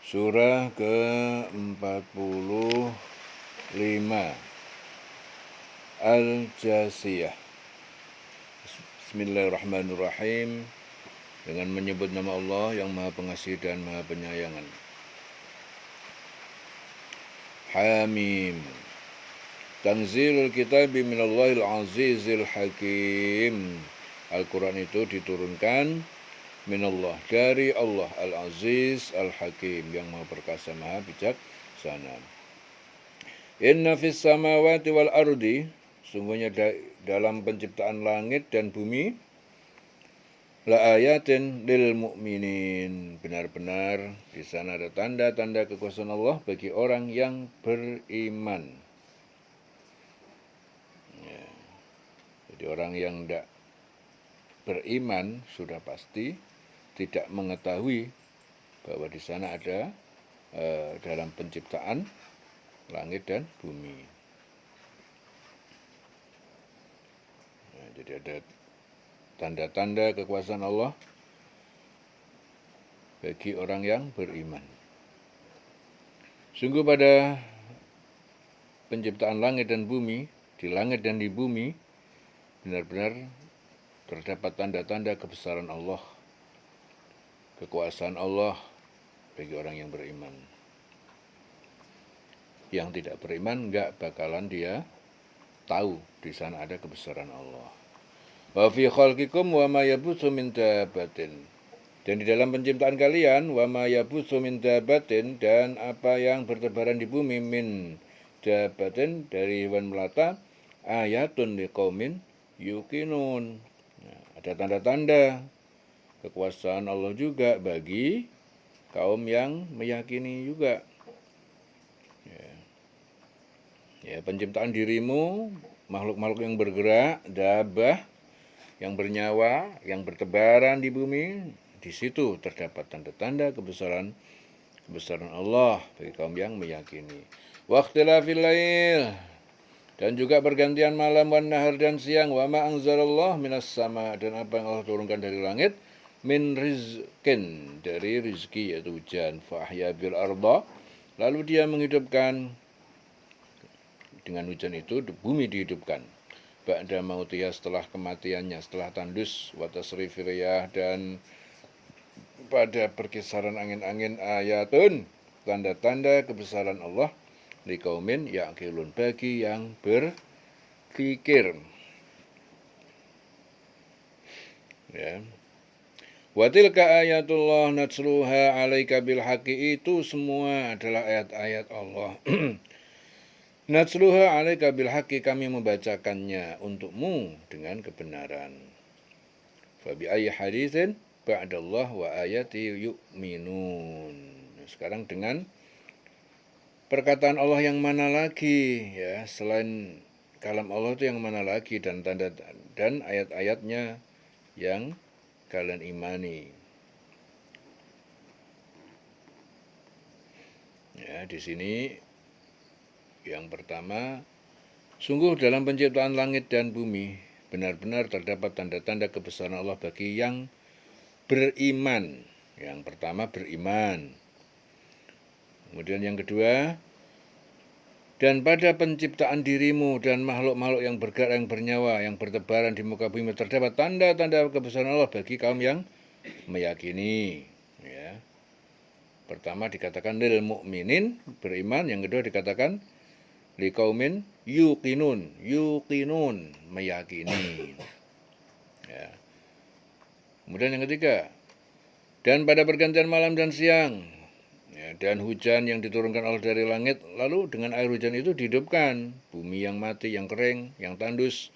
Surah ke-45 Al-Jasiyah. Bismillahirrahmanirrahim. Dengan menyebut nama Allah yang Maha Pengasih dan Maha Penyayangan. Hamim. Tanzilul kitabi minallahil azizil hakim. Al-Quran itu diturunkan minallah, dari Allah, al-aziz al-hakim, yang maha perkasa, maha bijaksana. Inna fis samawati wal ardi, sungguhnya dalam penciptaan langit dan bumi, la ayatin lil mu'minin, benar-benar di sana ada tanda-tanda kekuasaan Allah bagi orang yang beriman. Ya. Jadi orang yang tidak beriman sudah pasti tidak mengetahui bahwa di sana ada dalam penciptaan langit dan bumi. Nah, jadi ada tanda-tanda kekuasaan Allah bagi orang yang beriman. Sungguh pada penciptaan langit dan bumi, di langit dan di bumi, benar-benar terdapat tanda-tanda kebesaran Allah, kekuasaan Allah bagi orang yang beriman. Yang tidak beriman enggak bakalan dia tahu di sana ada kebesaran Allah. Wa fi khalqikum wa ma yabutsu min dabbatin. Dan di dalam penciptaan kalian, wa ma yabutsu min dabbatin, dan apa yang bertebaran di bumi, min dabbatin, dari hewan melata, ayatun liqaumin yuqinun. Nah, ada tanda-tanda kekuasaan Allah juga bagi kaum yang meyakini juga. Ya, penciptaan dirimu, makhluk-makhluk yang bergerak, dabah, yang bernyawa, yang bertebaran di bumi, di situ terdapat tanda-tanda kebesaran Allah bagi kaum yang meyakini. Waqtilafil lail, dan juga pergantian malam, wan nahar, dan siang, wa ma anzalallahu minas sama, dan apa yang Allah turunkan dari langit, min rizkin, dari rizki yaitu hujan, fa ahya bil arda, lalu dia menghidupkan dengan hujan itu bumi dihidupkan. Ba'da mautiyah, setelah kematiannya, setelah tandus, wa tasrifir riyah, dan pada perkisaran angin-angin, ayatun, tanda-tanda kebesaran Allah, liqaumin ya'qilun, bagi yang berpikir. Ya. Wa tilka ayatullah natsluha 'alaika bil haqqi, itu semua adalah ayat-ayat Allah. Natsluha 'alaika bil haqqi, kami membacakannya untukmu dengan kebenaran. Fa bi ayyi haditsin ba'dallah wa ayati yu'minun. Nah, sekarang dengan perkataan Allah yang mana lagi, ya, selain kalam Allah itu yang mana lagi, dan tanda dan ayat-ayatnya yang kalian imani. Ya, di sini yang pertama, sungguh dalam penciptaan langit dan bumi benar-benar terdapat tanda-tanda kebesaran Allah bagi yang beriman. Yang pertama, beriman. Kemudian yang kedua, dan pada penciptaan dirimu dan makhluk-makhluk yang bergerak, yang bernyawa, yang bertebaran di muka bumi, terdapat tanda-tanda kebesaran Allah bagi kaum yang meyakini. Ya. Pertama dikatakan lil mu'minin, beriman. Yang kedua dikatakan liqaumin yuqinun, meyakini. Ya. Kemudian yang ketiga, dan pada pergantian malam dan siang, ya, dan hujan yang diturunkan Allah dari langit, lalu dengan air hujan itu dihidupkan bumi yang mati, yang kering, yang tandus.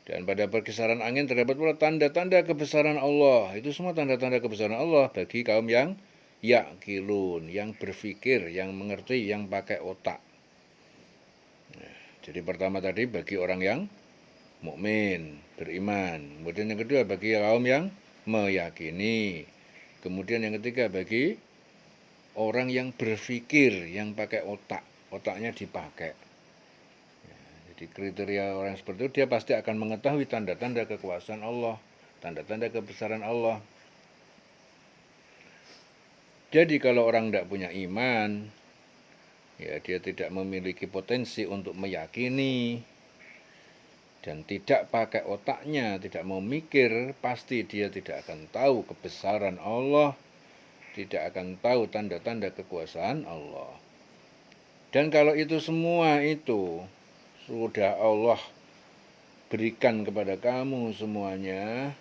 Dan pada perkisaran angin terdapat pula tanda-tanda kebesaran Allah. Itu semua tanda-tanda kebesaran Allah bagi kaum yang ya'qilun, yang berpikir, yang mengerti, yang pakai otak. Nah, jadi pertama tadi bagi orang yang mukmin, beriman. Kemudian yang kedua bagi kaum yang meyakini. Kemudian yang ketiga bagi orang yang berpikir, yang pakai otak, otaknya dipakai. Ya, jadi kriteria orang seperti itu, dia pasti akan mengetahui tanda-tanda kekuasaan Allah, tanda-tanda kebesaran Allah. Jadi kalau orang tidak punya iman, ya dia tidak memiliki potensi untuk meyakini dan tidak pakai otaknya, tidak mau mikir, pasti dia tidak akan tahu kebesaran Allah, tidak akan tahu tanda-tanda kekuasaan Allah. Dan kalau itu semua itu sudah Allah berikan kepada kamu semuanya,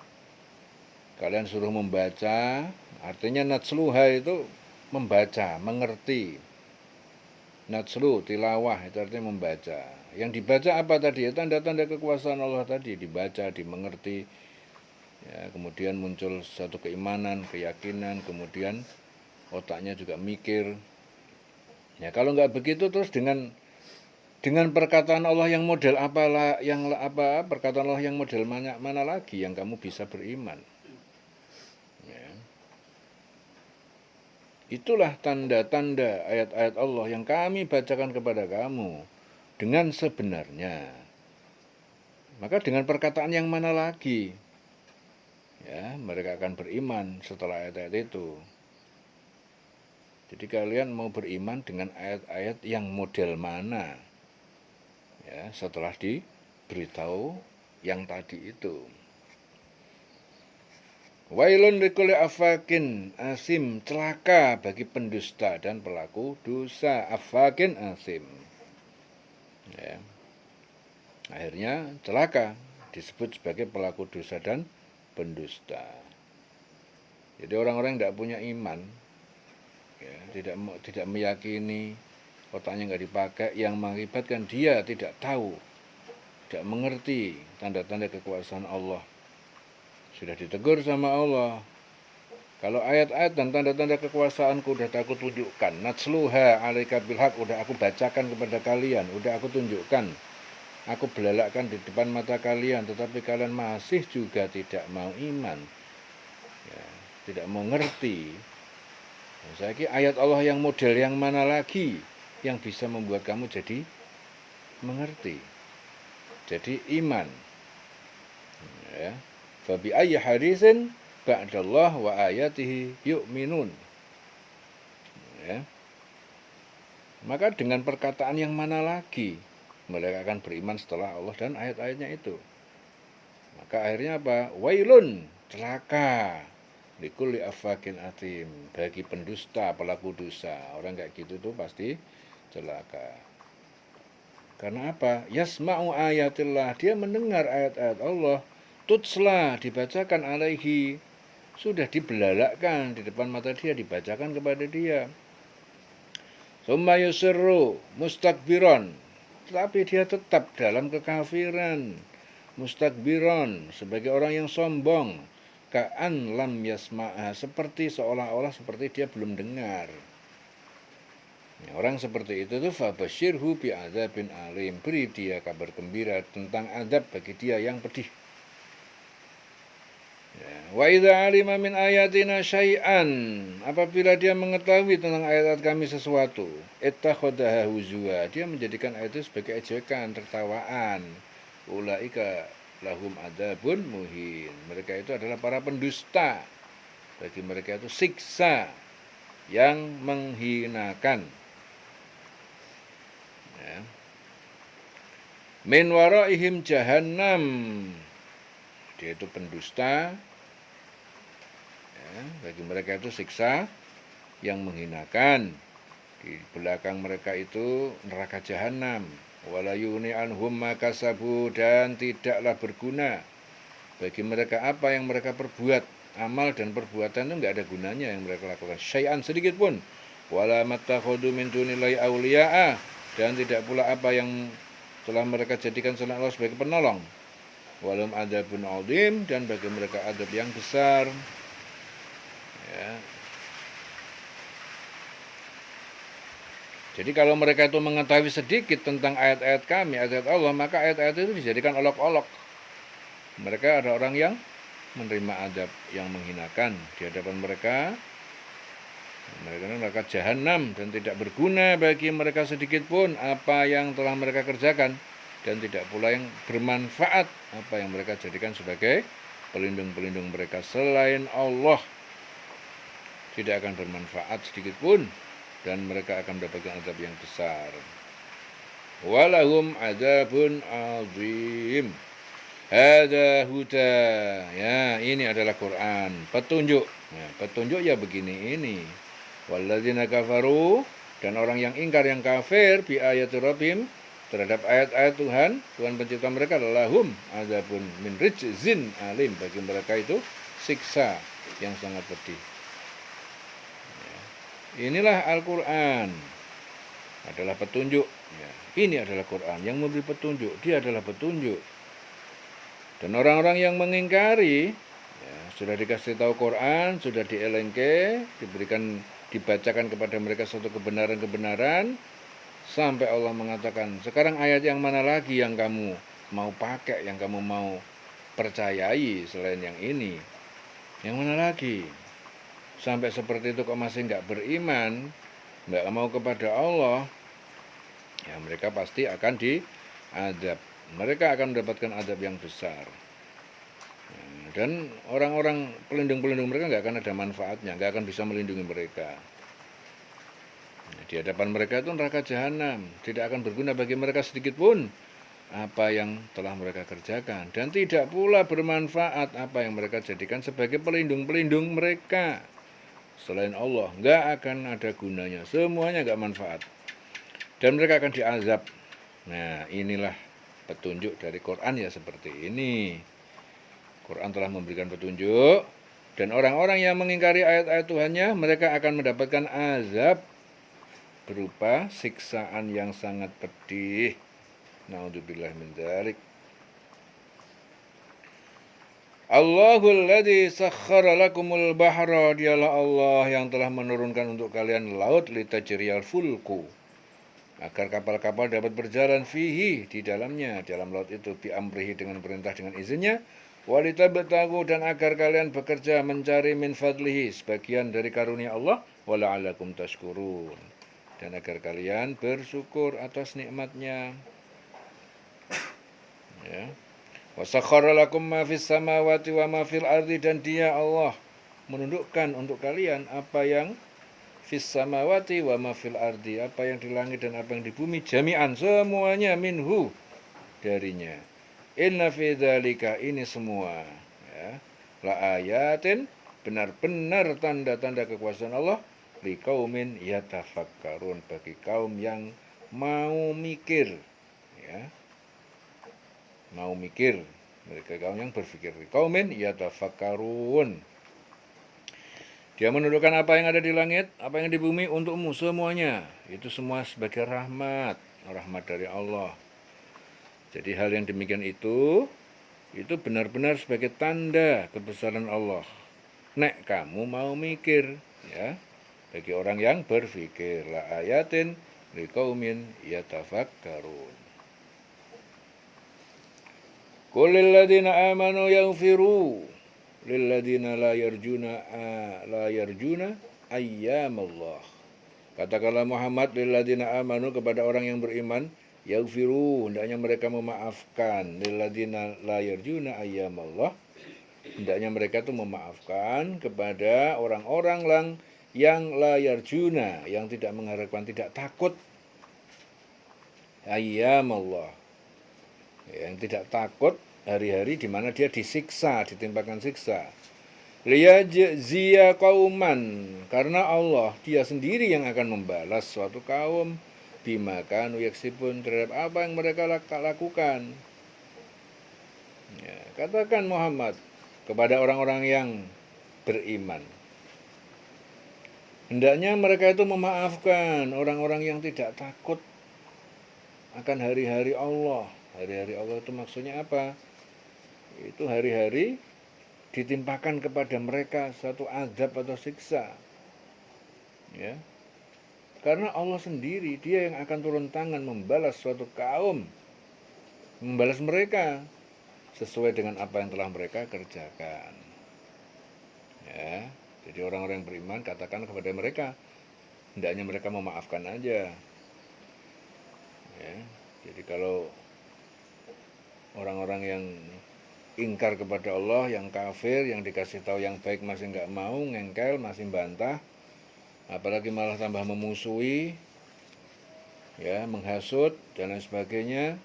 kalian suruh membaca, artinya natsluha itu membaca, mengerti. Natslu, tilawah, itu artinya membaca. Yang dibaca apa tadi? Ya, tanda-tanda kekuasaan Allah tadi, dibaca, dimengerti. Ya, kemudian muncul satu keimanan, keyakinan, kemudian otaknya juga mikir. Ya, kalau nggak begitu terus dengan perkataan Allah yang model perkataan Allah yang model mana lagi yang kamu bisa beriman? Ya. Itulah tanda-tanda ayat-ayat Allah yang kami bacakan kepada kamu dengan sebenarnya. Maka dengan perkataan yang mana lagi? Ya, mereka akan beriman setelah ayat-ayat itu. Jadi kalian mau beriman dengan ayat-ayat yang model mana? Ya, setelah diberitahu yang tadi itu. Wailun likulli afakin asim, celaka bagi pendusta dan pelaku dosa. Afakin asim. Ya. Akhirnya celaka disebut sebagai pelaku dosa dan pendusta. Jadi orang-orang yang tidak punya iman, ya, tidak meyakini, otaknya nggak dipakai, yang mengakibatkan dia tidak tahu, tidak mengerti tanda-tanda kekuasaan Allah. Sudah ditegur sama Allah. Kalau ayat-ayat dan tanda-tanda kekuasaanku udah aku tunjukkan, natsluha alaika bilhaq, udah aku bacakan kepada kalian, udah aku tunjukkan, aku belalakkan di depan mata kalian, tetapi kalian masih juga tidak mau iman, ya, tidak mau ngerti. Nah, saya kira ayat Allah yang model yang mana lagi yang bisa membuat kamu jadi mengerti, jadi iman. Ya. Fabi ayyi hadisin ba'dallah wa ayatihi yu'minun. Ya. Maka dengan perkataan yang mana lagi mereka akan beriman setelah Allah dan ayat-ayatnya itu. Maka akhirnya apa? Wailun, celaka. Likulli afakin atim, bagi pendusta, pelaku dosa. Orang kayak gitu tuh pasti celaka. Karena apa? Yasma'u ayatillah, dia mendengar ayat-ayat Allah. Tutsla, dibacakan alaihi, sudah dibelalakkan di depan mata dia, dibacakan kepada dia. Summa yusirru mustakbiron, tetapi dia tetap dalam kekafiran. Mustakbiron, sebagai orang yang sombong. Ka'an lam yasma'ha, seperti seolah-olah seperti dia belum dengar. Ya, orang seperti itu tuh fabasyirhu bi'adzabin alim, beri dia kabar gembira tentang azab bagi dia yang pedih. Ya. Wa idza alima min ayatina syai'an, apabila dia mengetahui tentang ayat-ayat kami sesuatu, ittakhadha huzwa, dia menjadikan ayat itu sebagai ejekan, tertawaan. Ulaika lahum adzabun muhin, mereka itu adalah para pendusta, bagi mereka itu siksa yang menghinakan. Ya. Min waraihim jahannam, dia itu pendusta, ya, bagi mereka itu siksa yang menghinakan. Di belakang mereka itu neraka jahanam. Wala yuni anhum makasabu, dan tidaklah berguna bagi mereka apa yang mereka perbuat. Amal dan perbuatan itu enggak ada gunanya yang mereka lakukan, syai'an sedikit pun. Wala mattakhadhu min dunillahi awliya'a, dan tidak pula apa yang telah mereka jadikan selain Allah sebagai penolong. Walum adzabun adzim, dan bagi mereka adab yang besar. Ya. Jadi kalau mereka itu mengetahui sedikit tentang ayat-ayat kami, ayat-ayat Allah, maka ayat-ayat itu dijadikan olok-olok. Mereka ada orang yang menerima adab yang menghinakan di hadapan mereka. Mereka neraka jahanam, dan tidak berguna bagi mereka sedikit pun apa yang telah mereka kerjakan, dan tidak pula yang bermanfaat apa yang mereka jadikan sebagai pelindung-pelindung mereka selain Allah. tidak akan bermanfaat sedikit pun, dan mereka akan mendapatkan azab yang besar. Walahum adzabun azim. Hada huda. Ya, ini adalah Quran, petunjuk. Ya, petunjuk ya begini ini. Walladzina kafaru, dan orang yang ingkar, yang kafir, bi ayati rabbihim, terhadap ayat-ayat Tuhan pencipta mereka, lahum adzabun min rijzin alim, bagi mereka itu siksa yang sangat pedih. Inilah Al-Quran, adalah petunjuk. Ya, ini adalah Quran yang memberi petunjuk, dia adalah petunjuk. Dan orang-orang yang mengingkari, ya, sudah dikasih tahu Quran, sudah dielengke, dibacakan kepada mereka suatu kebenaran-kebenaran, sampai Allah mengatakan, sekarang ayat yang mana lagi yang kamu mau pakai, yang kamu mau percayai selain yang ini? Yang mana lagi? Sampai seperti itu kok masih nggak beriman, nggak mau kepada Allah, ya mereka pasti akan diazab. Mereka akan mendapatkan azab yang besar. Dan orang-orang pelindung-pelindung mereka nggak akan ada manfaatnya, nggak akan bisa melindungi mereka. Di hadapan mereka itu neraka jahanam, tidak akan berguna bagi mereka sedikit pun apa yang telah mereka kerjakan, dan tidak pula bermanfaat apa yang mereka jadikan sebagai pelindung-pelindung mereka selain Allah. Nggak akan ada gunanya, semuanya nggak manfaat, dan mereka akan diazab. Nah, inilah petunjuk dari Quran ya, seperti ini. Quran telah memberikan petunjuk, dan orang-orang yang mengingkari ayat-ayat Tuhannya, mereka akan mendapatkan azab berupa siksaan yang sangat pedih. Naudzubillah min dzalik. Allahul ladzi sakhkhara lakumul bahra, dialah Allah yang telah menurunkan untuk kalian laut, litajriyal fulku, agar kapal-kapal dapat berjalan fihi, di dalamnya, dalam laut itu, bi amrihi, dengan perintah, dengan izinnya, walitabtagu, dan agar kalian bekerja mencari min fadlihi, sebagian dari karunia Allah, wala'alakum tashkurun, dan agar kalian bersyukur atas nikmatnya. Ya. Wasakhkhara lakum ma fis samawati wa ma fil ardi, dan dia Allah menundukkan untuk kalian apa yang fis samawati wa ma fil ardi, apa yang di langit dan apa yang di bumi, jami'an, semuanya, minhu, darinya. Inna fi dzalika, ini semua, ya, la ayatin, benar-benar tanda-tanda kekuasaan Allah, liqaumin yatafakkarun, bagi kaum yang mau mikir, ya. Mau mikir, mereka kaum yang berpikir. Qaumin yatafakkarun, dia menundukkan apa yang ada di langit, apa yang di bumi untukmu semuanya. Itu semua sebagai rahmat, rahmat dari Allah. Jadi hal yang demikian itu benar-benar sebagai tanda kebesaran Allah. Nek kamu mau mikir, ya, bagi orang yang berpikir, la ayatin liqaumin yatafakkarun. Qul lil ladzina amanu yaghfiru lil ladzina la yarjuna ayyamallah. Katakanlah Muhammad, lil ladzina amanu, kepada orang yang beriman, yaghfiru, hendaknya mereka memaafkan, lil ladzina la yarjuna ayyamallah, hendaknya mereka itu memaafkan kepada orang-orang yang la yarjuna, yang tidak mengharapkan, tidak takut ayyamallah, yang tidak takut hari-hari di mana dia disiksa, ditimpakan siksa. Liyajziya qauman, karena Allah, dia sendiri yang akan membalas suatu kaum, bima kanu yaksibun, terhadap apa yang mereka lakukan. Ya, katakan Muhammad kepada orang-orang yang beriman, hendaknya mereka itu memaafkan orang-orang yang tidak takut akan hari-hari Allah. Hari-hari Allah itu maksudnya apa? Itu hari-hari ditimpakan kepada mereka suatu azab atau siksa. Ya. Karena Allah sendiri, dia yang akan turun tangan membalas suatu kaum, membalas mereka sesuai dengan apa yang telah mereka kerjakan. Ya. Jadi orang-orang yang beriman, katakan kepada mereka, hendaknya mereka memaafkan aja. Ya. Jadi kalau orang-orang yang ingkar kepada Allah, yang kafir, yang dikasih tahu yang baik masih nggak mau, ngengkel, masih bantah, apalagi malah tambah memusuhi, ya, menghasut dan lain sebagainya.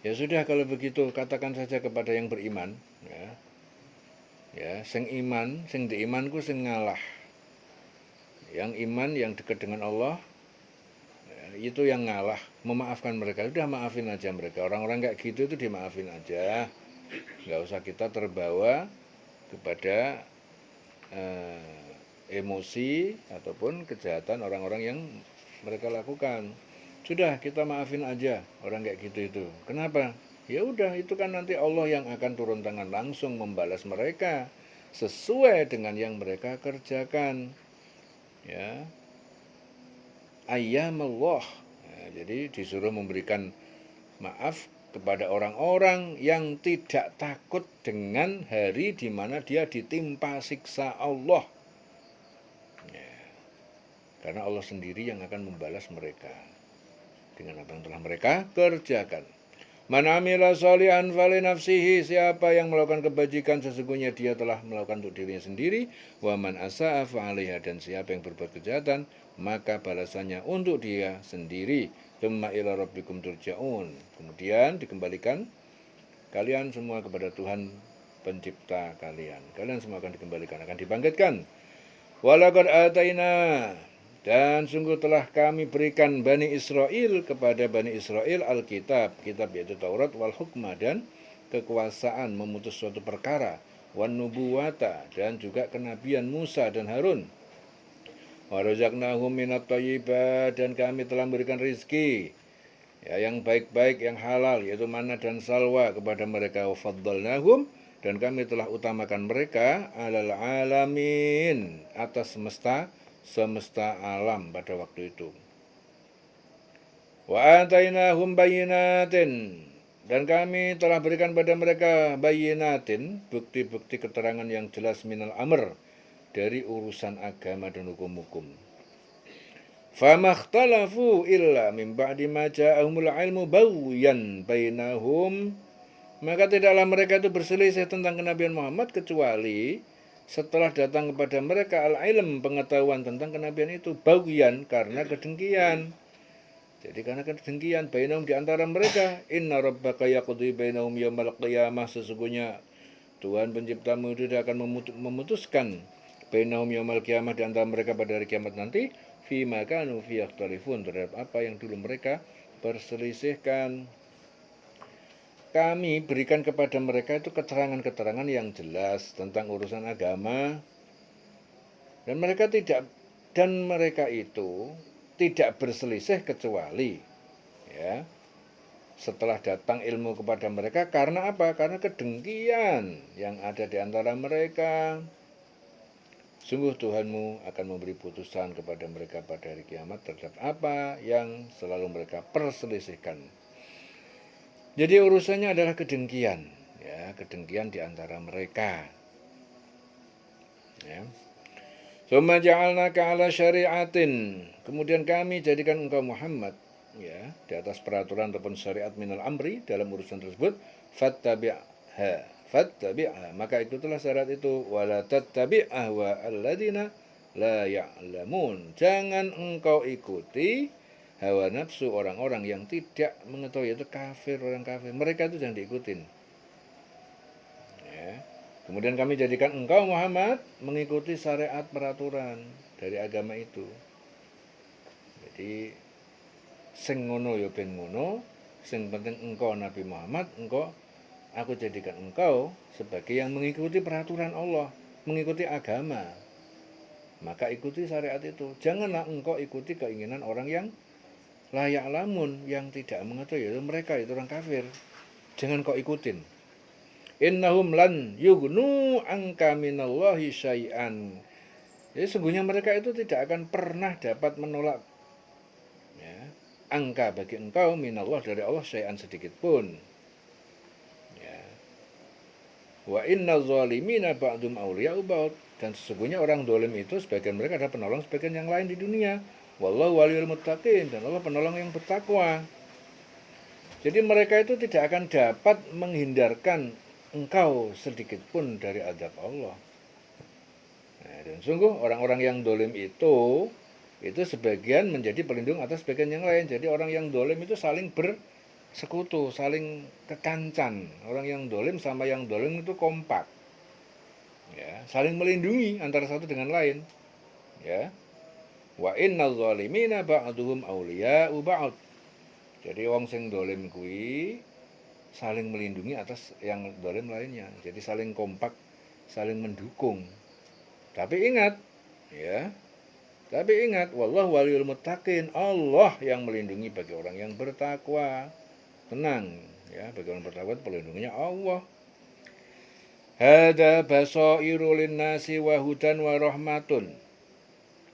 Ya sudah, kalau begitu katakan saja kepada yang beriman, ya, sing iman, sing diimanku sing ngalah. Yang iman, yang dekat dengan Allah, itu yang ngalah, memaafkan mereka. Udah maafin aja mereka. Orang-orang kayak gitu itu dimaafin aja. Nggak usah kita terbawa kepada emosi ataupun kejahatan orang-orang yang mereka lakukan. Sudah, kita maafin aja orang kayak gitu itu. Kenapa? Ya udah, itu kan nanti Allah yang akan turun tangan langsung membalas mereka sesuai dengan yang mereka kerjakan. Ya, ayyamallah. Nah, jadi disuruh memberikan maaf kepada orang-orang yang tidak takut dengan hari di mana dia ditimpa siksa Allah. Ya, karena Allah sendiri yang akan membalas mereka dengan apa yang telah mereka kerjakan. Man amila sholihan fali nafsihi, siapa yang melakukan kebajikan sesungguhnya dia telah melakukan untuk dirinya sendiri. Wa man asa'a fa'alaiha, dan siapa yang berbuat kejahatan maka balasannya untuk dia sendiri. Tsumma ila rabbikum turja'un, kemudian dikembalikan kalian semua kepada Tuhan pencipta kalian. Kalian semua akan dikembalikan, akan dibangkitkan. Walaqad ataina, dan sungguh telah kami berikan Bani Israel kepada Bani Israel Alkitab, kitab yaitu Taurat, wal hukma, dan kekuasaan memutus suatu perkara, wan nubuwata, dan juga kenabian Musa dan Harun. Wa razaqnahum minat thayyibat, dan kami telah memberikan rizki, ya, yang baik-baik, yang halal, yaitu mana dan salwa kepada mereka. Wa faddalnahum, dan kami telah utamakan mereka alal alamin, atas semesta alam pada waktu itu. Wa atainahum bayyinatin, dan kami telah berikan pada mereka bayyinatin, bukti-bukti keterangan yang jelas, minal amr, dari urusan agama dan hukum-hukum. Famakhtalafu illa min ba'di ma ja'ahumul ilmu baghyan bainahum, maka tidaklah mereka itu berselisih tentang kenabian Muhammad kecuali setelah datang kepada mereka al-ilm, pengetahuan tentang kenabian itu, baghyan, karena kedengkian. Jadi karena kedengkian bainahum, di antara mereka. Inna rabbaka yaqdi bainahum yaumal qiyamah, sesungguhnya Tuhan penciptamu itu akan memutuskan bainahum yaumal qiyamah, di antara mereka pada hari kiamat nanti, fima kanu fi yakhtalifun, terhadap apa yang dulu mereka perselisihkan. Kami berikan kepada mereka itu keterangan-keterangan yang jelas tentang urusan agama, dan mereka itu tidak berselisih kecuali, ya, setelah datang ilmu kepada mereka. Karena apa? Karena kedengkian yang ada di antara mereka. Sungguh Tuhanmu akan memberi putusan kepada mereka pada hari kiamat terhadap apa yang selalu mereka perselisihkan. Jadi urusannya adalah kedengkian, ya, kedengkian di antara mereka. Ya. Tsumma ja'alnaka 'ala syari'atin, kemudian kami jadikan engkau Muhammad, ya, di atas peraturan ataupun syariat minal amri, dalam urusan tersebut. Fattabi'ha, maka ikutilah syariat itu. Wala tattabi' ahwa alladziina la ya'lamun, jangan engkau ikuti hawa nafsu orang-orang yang tidak mengetahui, yaitu kafir, orang kafir. Mereka itu jangan diikutin. Ya. Kemudian kami jadikan engkau Muhammad mengikuti syariat peraturan dari agama itu. Jadi sing ngono ya ben ngono, sing penting engkau Nabi Muhammad, aku jadikan engkau sebagai yang mengikuti peraturan Allah, mengikuti agama. Maka ikuti syariat itu. Janganlah engkau ikuti keinginan orang yang layak lamun, yang tidak mengetahui, yaitu mereka itu orang kafir. Jangan kau ikutin. Innahum lan yughnu anka minallahi syai'an, jadi sungguhnya mereka itu tidak akan pernah dapat menolak, ya, angka bagi engkau minallah, dari Allah, syai'an, sedikit pun. Ya. Wa inna zalimina ba'dum awliya'u ba'd, dan sesungguhnya orang dolim itu sebagian mereka ada penolong sebagian yang lain di dunia. Wallahu waliyul muttaqin, dan Allah penolong yang bertakwa. Jadi mereka itu tidak akan dapat menghindarkan engkau sedikit pun dari azab Allah. Nah, dan sungguh orang-orang yang dolim itu sebagian menjadi pelindung atas sebagian yang lain. Jadi orang yang dolim itu saling bersekutu, saling kekancan. Orang yang dolim sama yang dolim itu kompak, ya, saling melindungi antara satu dengan lain. Ya, wa innal zalimina ba'duhum awliya'u ba'd. Jadi wong sing dolim kuwi saling melindungi atas yang dolim lainnya. Jadi saling kompak, saling mendukung. Tapi ingat, ya, wallahu waliyul muttaqin. Allah yang melindungi bagi orang yang bertakwa. Tenang, ya, bagi orang bertakwa pelindungnya Allah. Hada basairu linnasi wa hudan wa rahmatun.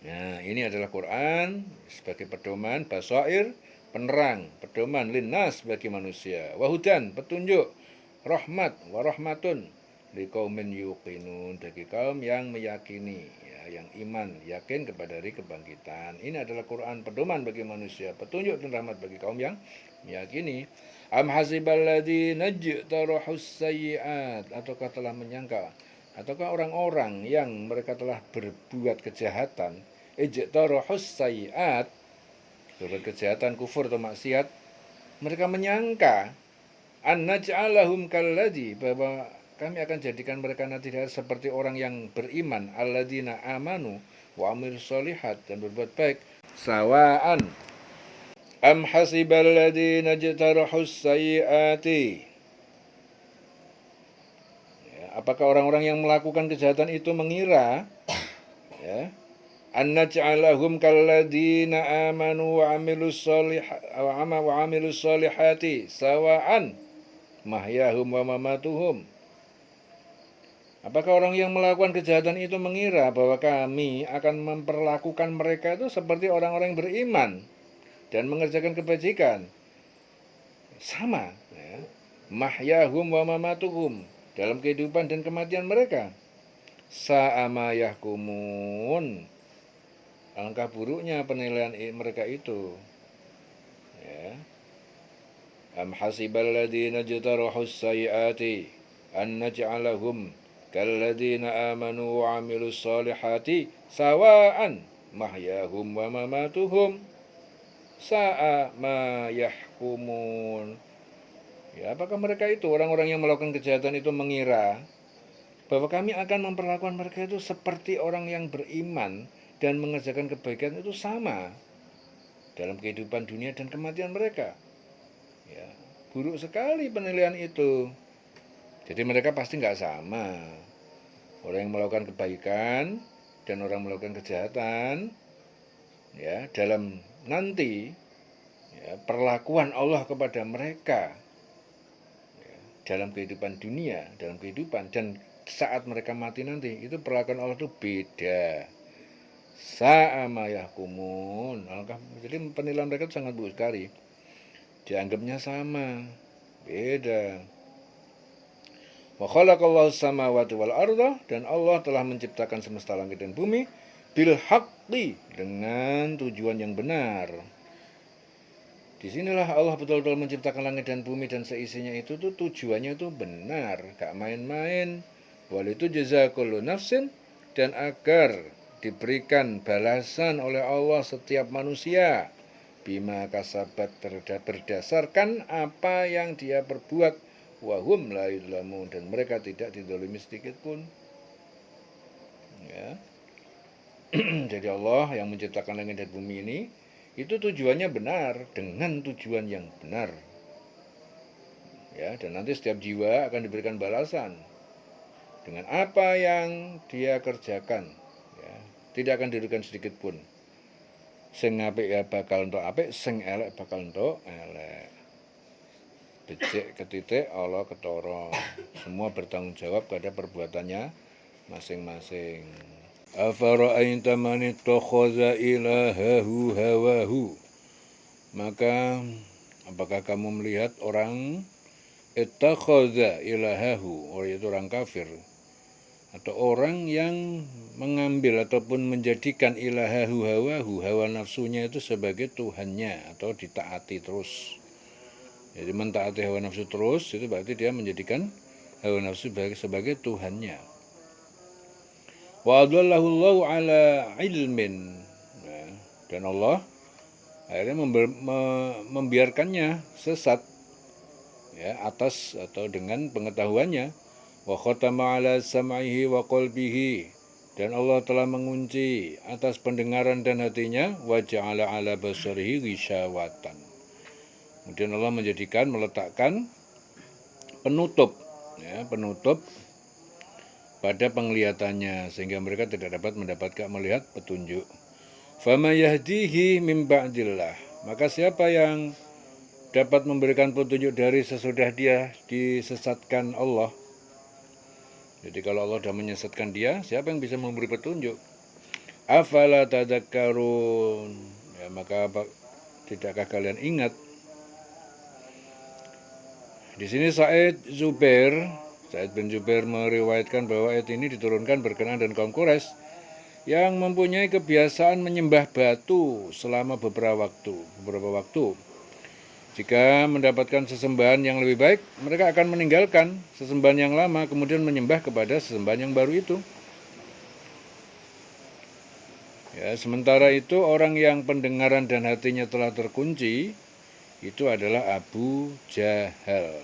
Nah, ini adalah Quran sebagai pedoman, basair, penerang, pedoman linnas bagi manusia, wahudan, petunjuk, rahmat, warahmatun liqaumin yuqinun, bagi kaum yang meyakini, ya, yang iman, yakin kepada hari kebangkitan. Ini adalah Quran pedoman bagi manusia, petunjuk dan rahmat bagi kaum yang meyakini. Am hasiballadzina najtarahus sayyi'at, ataukah telah menyangka, ataukah orang-orang yang mereka telah berbuat kejahatan, ijtarahus sayyi'at, berbuat kejahatan, kufur atau maksiat, mereka menyangka an naj'alahum kalladzi, bahwa kami akan jadikan mereka nanti seperti orang yang beriman, alladzina amanu wa amilus solihat, dan berbuat baik, sawaan am hasiballadzina jtarahus sayyiati, ya, apakah orang-orang yang melakukan kejahatan itu mengira, ya, an naj'alahum kalladzina amanu wa amilus solihati sawaan mahyahum wa mamatuhum. Apakah orang yang melakukan kejahatan itu mengira bahwa kami akan memperlakukan mereka itu seperti orang-orang yang beriman dan mengerjakan kebajikan? Sama, ya. Mahyahum wa mamatuhum, dalam kehidupan dan kematian mereka. Sa'ama yahkumun, alangkah buruknya penilaian mereka itu. Ya. Am hasiballadzina jtarahus sayyiati an naj'alahum kalladzina amanu wa amilus solihati sawaan mahyahum wa mamatuhum sa'a ma yahkumun. Ya, apakah mereka itu orang-orang yang melakukan kejahatan itu mengira bahwa kami akan memperlakukan mereka itu seperti orang yang beriman dan mengerjakan kebaikan itu sama dalam kehidupan dunia dan kematian mereka? Ya, buruk sekali penilaian itu. Jadi mereka pasti nggak sama. Orang yang melakukan kebaikan dan orang melakukan kejahatan, ya, dalam nanti, ya, perlakuan Allah kepada mereka, ya, dalam kehidupan dunia, dalam kehidupan, dan saat mereka mati nanti, itu perlakuan Allah itu beda. Sa'ama yahkumun. Jadi penilaian mereka itu sangat buruk sekali. Dianggapnya sama, beda. Wa khalaqallahu samawati wal arda, dan Allah telah menciptakan semesta langit dan bumi bil haqqi, dengan tujuan yang benar. Disinilah Allah betul-betul menciptakan langit dan bumi dan seisinya itu tuh tujuannya itu benar, gak main-main. Wal itu jazakullu nafsin, dan agar diberikan balasan oleh Allah setiap manusia bima kasabat, berdasarkan apa yang dia perbuat, wahum la yudlamun, dan mereka tidak dizalimi sedikit pun. Ya. Jadi Allah yang menciptakan langit dan bumi ini itu tujuannya benar, dengan tujuan yang benar. Ya, dan nanti setiap jiwa akan diberikan balasan dengan apa yang dia kerjakan. Ya, tidak akan dirugikan sedikit pun. Sing apik ya bakal entuk apik, sing elek bakal entuk elek. Becik ketitik Allah ketara. Semua bertanggung jawab pada perbuatannya masing-masing. Afara'aita man ittakhadha ilahahu hawahu. Maka apakah kamu melihat orang ittakhadha ilahahu, orang itu orang kafir, atau orang yang mengambil ataupun menjadikan ilahahu hawahu, hawa nafsunya itu sebagai Tuhannya atau ditaati terus. Jadi mentaati hawa nafsu terus, itu berarti dia menjadikan hawa nafsu sebagai Tuhannya. Wa adallahu Allahu ala ilmin. Nah, dan Allah akhirnya membiarkannya sesat, ya, atas atau dengan pengetahuannya. Wa khatama ala sam'ihi wa qalbihi, dan Allah telah mengunci atas pendengaran dan hatinya. Wa ja'ala ala basarihi ghisyawatan. Kemudian Allah meletakkan penutup, ya, penutup pada penglihatannya, sehingga mereka tidak dapat melihat petunjuk. Fama yahdihi min ba'dillah, maka siapa yang dapat memberikan petunjuk dari sesudah dia disesatkan Allah. Jadi kalau Allah sudah menyesatkan dia, siapa yang bisa memberi petunjuk? Afala tadakkarun, ya, maka tidakkah kalian ingat? Di sini Sa'id bin Zubair meriwayatkan bahwa ayat ini diturunkan berkenaan dengan kaum Quraisy yang mempunyai kebiasaan menyembah batu selama beberapa waktu. Jika mendapatkan sesembahan yang lebih baik, mereka akan meninggalkan sesembahan yang lama, kemudian menyembah kepada sesembahan yang baru itu. Ya, sementara itu orang yang pendengaran dan hatinya telah terkunci, itu adalah Abu Jahal.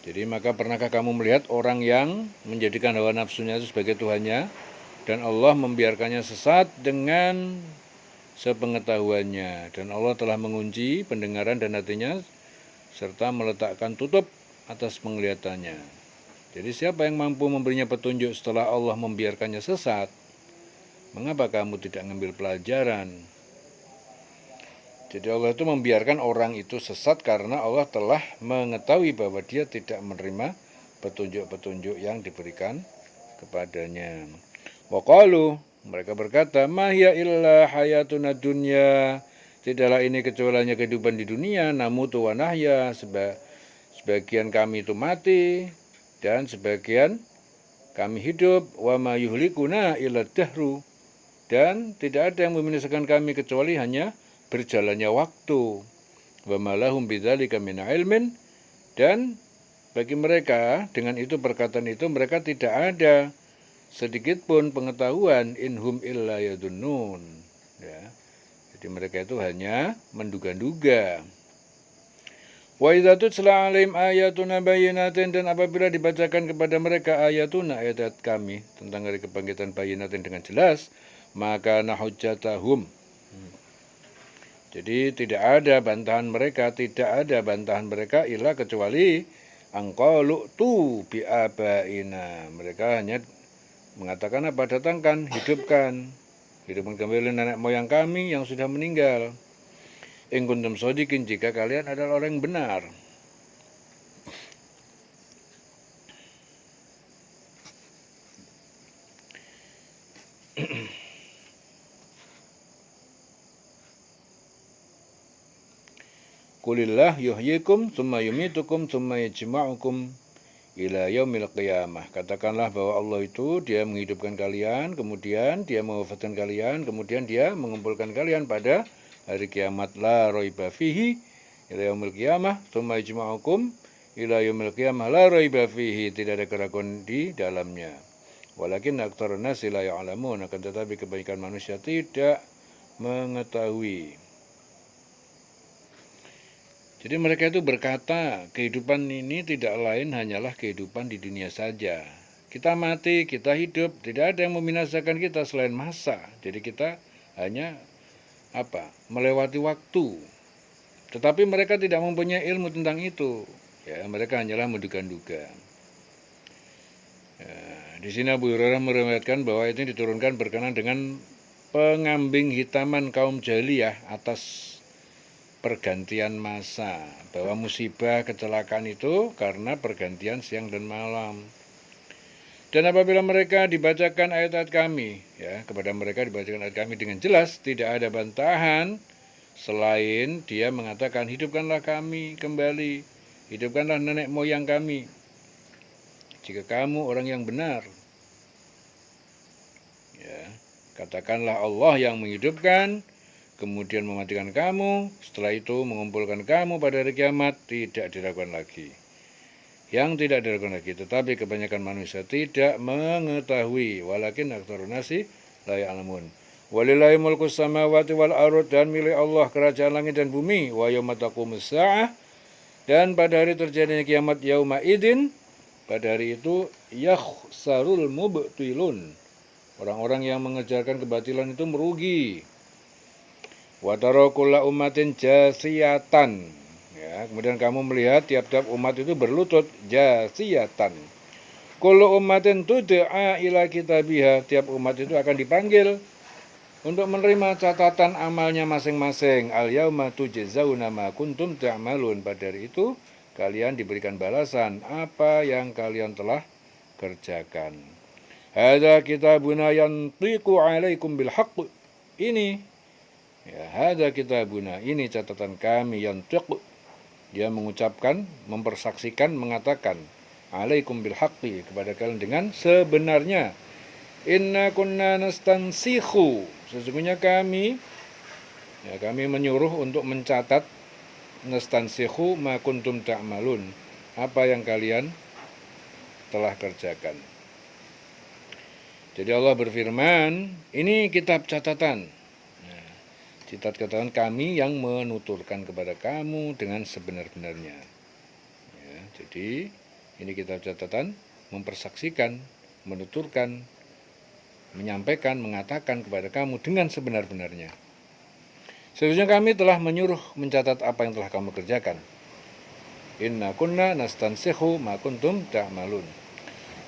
Jadi maka pernahkah kamu melihat orang yang menjadikan hawa nafsunya itu sebagai Tuhannya, dan Allah membiarkannya sesat dengan sepengetahuannya, dan Allah telah mengunci pendengaran dan hatinya serta meletakkan tutup atas penglihatannya. Jadi siapa yang mampu memberinya petunjuk setelah Allah membiarkannya sesat? Mengapa kamu tidak mengambil pelajaran? Jadi Allah itu membiarkan orang itu sesat karena Allah telah mengetahui bahwa dia tidak menerima petunjuk-petunjuk yang diberikan kepadanya. Wa qalu, mereka berkata, ma hiya illa hayatuna dunya, tidaklah ini kecuali hanya kehidupan di dunia, namutu wa nahya, sebagian kami itu mati dan sebagian kami hidup, wa ma yuhlikuna illa dahru, dan tidak ada yang membinasakan kami kecuali hanya berjalannya waktu. Wa ma lahum bidzalika min ilmin, dan bagi mereka dengan itu perkataan itu mereka tidak ada sedikit pun pengetahuan, inhum illa yadunnun, ya. Jadi mereka itu hanya menduga-duga. Wa idza tutla 'alaihim ayatuna bayyinatin, dan apabila dibacakan kepada mereka ayatuna, ayat kami tentang hari kebangkitan bayyinatin dengan jelas, maka nahujjatahum. Jadi tidak ada bantahan mereka illa kecuali angqalu tu bi abaina. Mereka hanya mengatakan apa? Hidupkan kembali nenek moyang kami yang sudah meninggal. In kuntum shodiqin, jika kalian adalah orang yang benar. Qulillah yuhyikum tsumma yumitukum tsumma yajma'ukum ila yaumil qiyamah. Katakanlah bahwa Allah itu dia menghidupkan kalian, kemudian dia mewafatkan kalian, kemudian dia mengumpulkan kalian pada hari kiamat. La raiba fihi ila yaumil qiyamah tsumma yajma'ukum ila yaumil qiyamah la raiba fihi, tidak ada keraguan di dalamnya. Walakin aktsarun nasi la ya'lamun, akan tetapi kebanyakan manusia tidak mengetahui. Jadi mereka itu berkata, kehidupan ini tidak lain hanyalah kehidupan di dunia saja. Kita mati, kita hidup, tidak ada yang membinasakan kita selain masa. Jadi kita hanya melewati waktu. Tetapi mereka tidak mempunyai ilmu tentang itu. Ya, mereka hanyalah menduga-duga. Ya, di sini Abu Hurairah meriwayatkan bahwa itu diturunkan berkenaan dengan pengambing hitaman kaum jahiliyah atas pergantian masa, bahwa musibah kecelakaan itu karena pergantian siang dan malam. Dan apabila mereka dibacakan ayat-ayat kami, ya, kepada mereka dibacakan ayat kami dengan jelas, tidak ada bantahan selain dia mengatakan, hidupkanlah kami kembali, hidupkanlah nenek moyang kami, jika kamu orang yang benar. Ya, katakanlah Allah yang menghidupkan, kemudian mematikan kamu, setelah itu mengumpulkan kamu pada hari kiamat, tidak dilakukan lagi. Yang tidak dilakukan lagi, tetapi kebanyakan manusia tidak mengetahui. Walakin aktsarun nasi la ya'lamun. Walillahi mulkus samawati wal ardh, dan milik Allah kerajaan langit dan bumi. Wa yauma taqumus saah, dan pada hari terjadinya kiamat, yauma idin, pada hari itu yakhsarul mubtilun, orang-orang yang mengerjakan kebatilan itu merugi. Wa tara kulla ummatin jasiyatan, ya, kemudian kamu melihat tiap-tiap umat itu berlutut, jasiyatan. Kullu ummatin tud'a ila kitabiha, tiap umat itu akan dipanggil untuk menerima catatan amalnya masing-masing. Al yauma tujzauna ma kuntum ta'malun, pada hari itu kalian diberikan balasan apa yang kalian telah kerjakan. Hadza kitabuna yantiqu 'alaikum bil haqq, ini ya, hadza kitabuna, ini catatan kami, yantiqu, dia mengucapkan, mempersaksikan, mengatakan, alaikum bil haqqi, kepada kalian dengan sebenarnya. Inna kunna nastansikhu, sesungguhnya kami, ya, kami menyuruh untuk mencatat, nastansikhu ma kuntum ta'malun, apa yang kalian telah kerjakan. Jadi Allah berfirman, ini kitab catatan. Catatan kami yang menuturkan kepada kamu dengan sebenar-benarnya. Ya, jadi ini kitab catatan mempersaksikan, menuturkan, menyampaikan, mengatakan kepada kamu dengan sebenar-benarnya. Seharusnya kami telah menyuruh mencatat apa yang telah kamu kerjakan. Inna kunna nastansikhu ma kuntum ta'malun.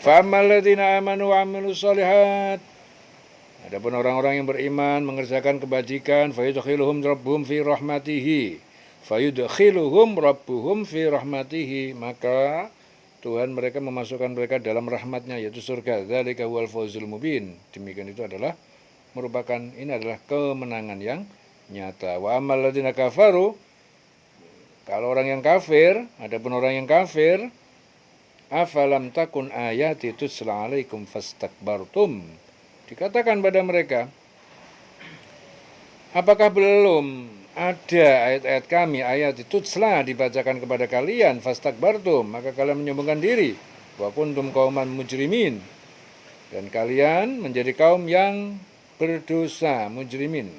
Fa'ammal ladzina amanu wa 'amilus shalihat, adapun orang-orang yang beriman mengerjakan kebajikan, fayudkhiluhum rabbuhum fi rahmatihi, fayudkhiluhum rabbuhum fi rahmatihi, maka Tuhan mereka memasukkan mereka dalam rahmatnya, yaitu surga. Dzalika huwal fawzul mubin, demikian itu adalah merupakan, ini adalah kemenangan yang nyata. Wa ammal ladzina kafaru, kalau orang yang kafir, adapun orang yang kafir, afalam takun ayati tutsla alaikum fastakbartum, dikatakan pada mereka, apakah belum ada ayat-ayat kami, ayat tutsla, dibacakan kepada kalian, fastakbartum, maka kalian menyombongkan diri, wa kuntum qauman mujrimin, dan kalian menjadi kaum yang berdosa, mujrimin.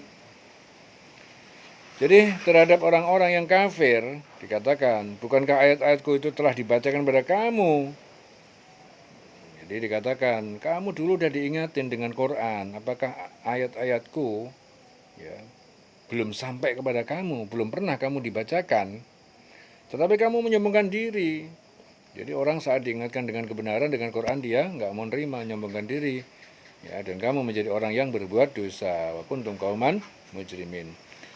Jadi terhadap orang-orang yang kafir dikatakan, bukankah ayat-ayatku itu telah dibacakan pada kamu? Jadi dikatakan, kamu dulu sudah diingatin dengan Quran, apakah ayat-ayatku, ya, belum sampai kepada kamu, belum pernah kamu dibacakan, tetapi kamu menyombongkan diri. Jadi orang saat diingatkan dengan kebenaran, dengan Quran, dia nggak mau nerima, menyombongkan diri, ya, dan kamu menjadi orang yang berbuat dosa. Wa kuntum qauman mujrimin.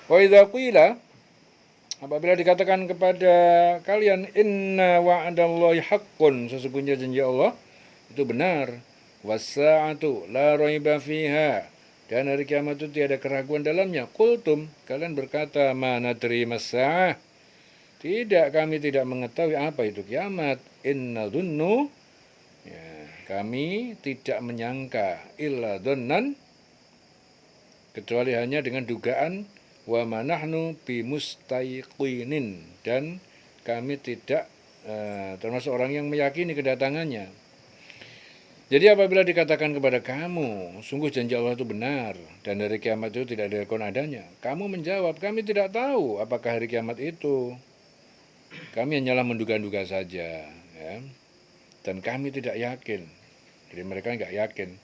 Wa idza qila, apabila dikatakan kepada kalian, inna wa'dallahi haqqun, sesungguhnya janji Allah itu benar, was-sa'atu la raiba fiha, dan hari kiamat itu tiada keraguan dalamnya. Qultum, kalian berkata, ma nadri mas-sa'ah, tidak, kami tidak mengetahui apa itu kiamat. Inna dhunnu, ya, kami tidak menyangka, illa dhunnan, kecuali hanya dengan dugaan, wa ma nahnu bimustaiqinin, dan kami tidak termasuk orang yang meyakini kedatangannya. Jadi apabila dikatakan kepada kamu, sungguh janji Allah itu benar, dan hari kiamat itu tidak dilakukan adanya, kamu menjawab, kami tidak tahu apakah hari kiamat itu, kami hanyalah menduga-duga saja, ya, dan kami tidak yakin. Jadi mereka nggak yakin,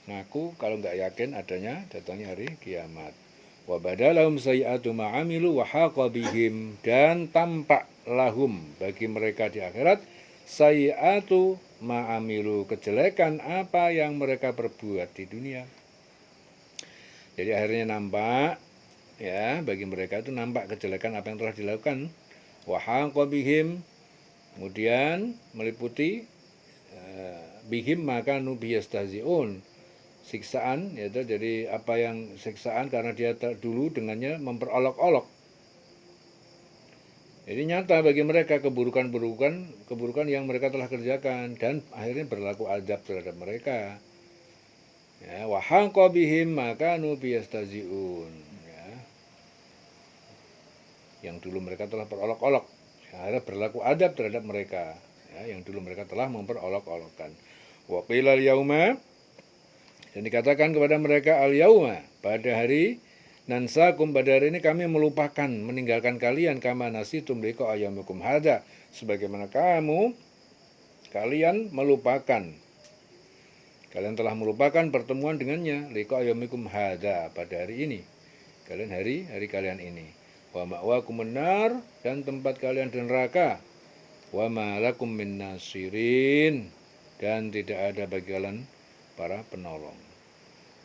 ngaku kalau nggak yakin adanya datangnya hari kiamat. Wa badalahum sayyi'atu ma'amilu wa haqa bihim, dan tampak lahum bagi mereka di akhirat sayyi'atu ma'amilu, kejelekan apa yang mereka perbuat di dunia. Jadi akhirnya nampak, ya, bagi mereka itu nampak kejelekan apa yang telah dilakukan. Wa haqa bihim, kemudian meliputi bihim maka nubiyastahzi'un, siksaan, yaitu jadi apa yang siksaan karena dia dulu dengannya memperolok-olok. Jadi nyata bagi mereka keburukan yang mereka telah kerjakan, dan akhirnya berlaku azab terhadap mereka. Ya, wa haqa bihim maka nubiyastahzi'un, ya. yang dulu mereka telah berolok-olok. Ada berlaku adab terhadap mereka, ya, yang dulu mereka telah memperolok-olokkan. Wa qila al-yauma, dan dikatakan kepada mereka al-yauma, pada hari nansakum, pada hari ini kami melupakan, meninggalkan kalian, kama nasitum liqa ayyamikum hadza, sebagaimana kalian melupakan, kalian telah melupakan pertemuan dengannya, liqa ayyamikum hadza, pada hari ini, kalian hari kalian ini. Wa ma'wakumun nar, dan tempat kalian di neraka. Wa ma lakum min nasirin, dan tidak ada bagi kalian para penolong.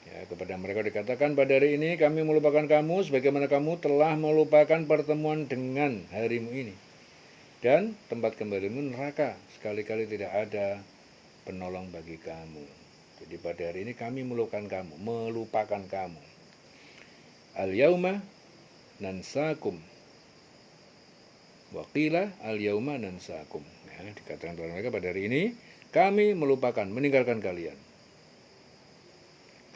Ya, kepada mereka dikatakan pada hari ini kami melupakan kamu sebagaimana kamu telah melupakan pertemuan dengan harimu ini. Dan tempat kembalimu neraka, sekali-kali tidak ada penolong bagi kamu. Jadi pada hari ini kami melupakan kamu. Al-yauma nansakum. Wa qila al-yauma nansakum. Ya, dikatakan kepada mereka pada hari ini kami melupakan, meninggalkan kalian.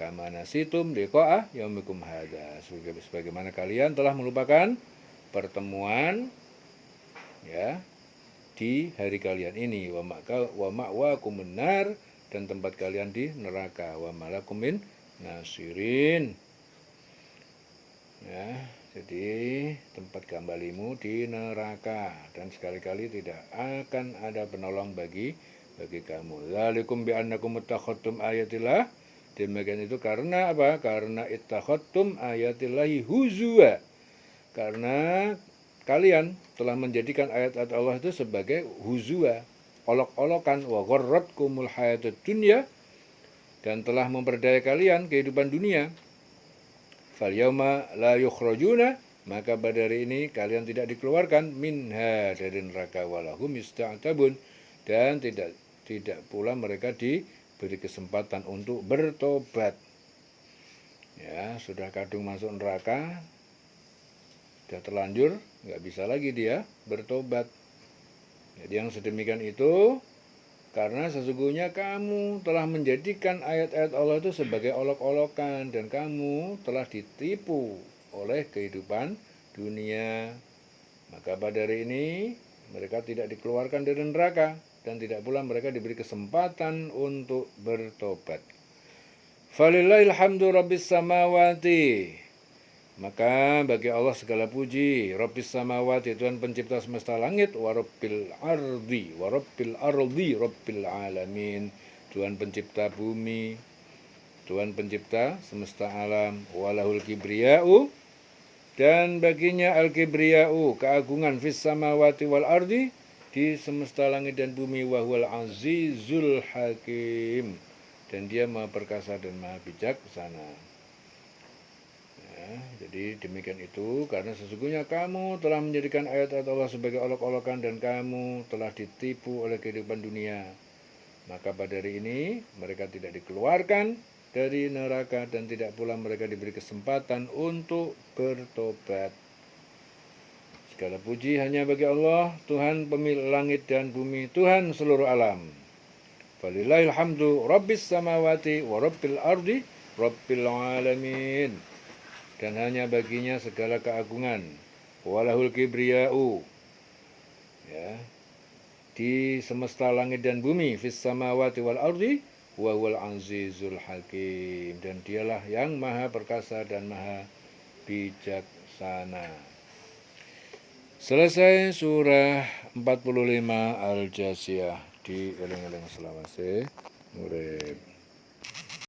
Kama nasitum liqa'a yaumikum hadza, sebagaimana kalian telah melupakan pertemuan, ya, di hari kalian ini. Wa ma'wakumun nar, dan tempat kalian di neraka. Wa malakum min nasirin. Ya, jadi tempat kembalimu di neraka, dan sekali-kali tidak akan ada penolong bagi kamu. Dzalikum bi annakum ittakhadtum ayatillah. Demikian itu karena apa? Karena ittakhadtum ayatillahi huzwa. Karena kalian telah menjadikan ayat-ayat Allah itu sebagai huzwa, olok-olokan, wa gharratkumul hayatud dunya, dan telah memperdaya kalian kehidupan dunia. Fal yauma la yukhrajuna, maka pada hari ini kalian tidak dikeluarkan minha, dari neraka, walahum yusta'tabun, dan tidak pula mereka diberi kesempatan untuk bertobat. Ya, sudah kadung masuk neraka, sudah terlanjur, nggak bisa lagi dia bertobat. Jadi yang sedemikian itu karena sesungguhnya kamu telah menjadikan ayat-ayat Allah itu sebagai olok-olokan, dan kamu telah ditipu oleh kehidupan dunia. Maka pada hari ini mereka tidak dikeluarkan dari neraka, dan tidak pula mereka diberi kesempatan untuk bertobat. Falillahil hamdu rabbis samawati, maka bagi Allah segala puji, Rabbis samawati, Tuhan pencipta semesta langit, wa rabbil ardi, rabbil alamin, Tuhan pencipta bumi, Tuhan pencipta semesta alam, walahul kibriya'u, dan baginya al-kibriya'u, keagungan, fis samawati wal ardi, di semesta langit dan bumi, wa huwal azizul hakim, dan dia maha perkasa dan maha bijaksana. Jadi demikian itu karena sesungguhnya kamu telah menjadikan ayat-ayat Allah sebagai olok-olokan, dan kamu telah ditipu oleh kehidupan dunia. Maka pada hari ini mereka tidak dikeluarkan dari neraka, dan tidak pula mereka diberi kesempatan untuk bertobat. Segala puji hanya bagi Allah, Tuhan pemilik langit dan bumi, Tuhan seluruh alam. Falillahil hamdu rabbis samawati wa rabbil ardi rabbil alamin, dan hanya baginya segala keagungan, walahul kibriya'u, ya, di semesta langit dan bumi, fis samawati wal ardi, wa huwal azizul hakim, dan dialah yang maha perkasa dan maha bijaksana. Selesai surah 45 Al-Jasiyah, dieling-eling selawase urip.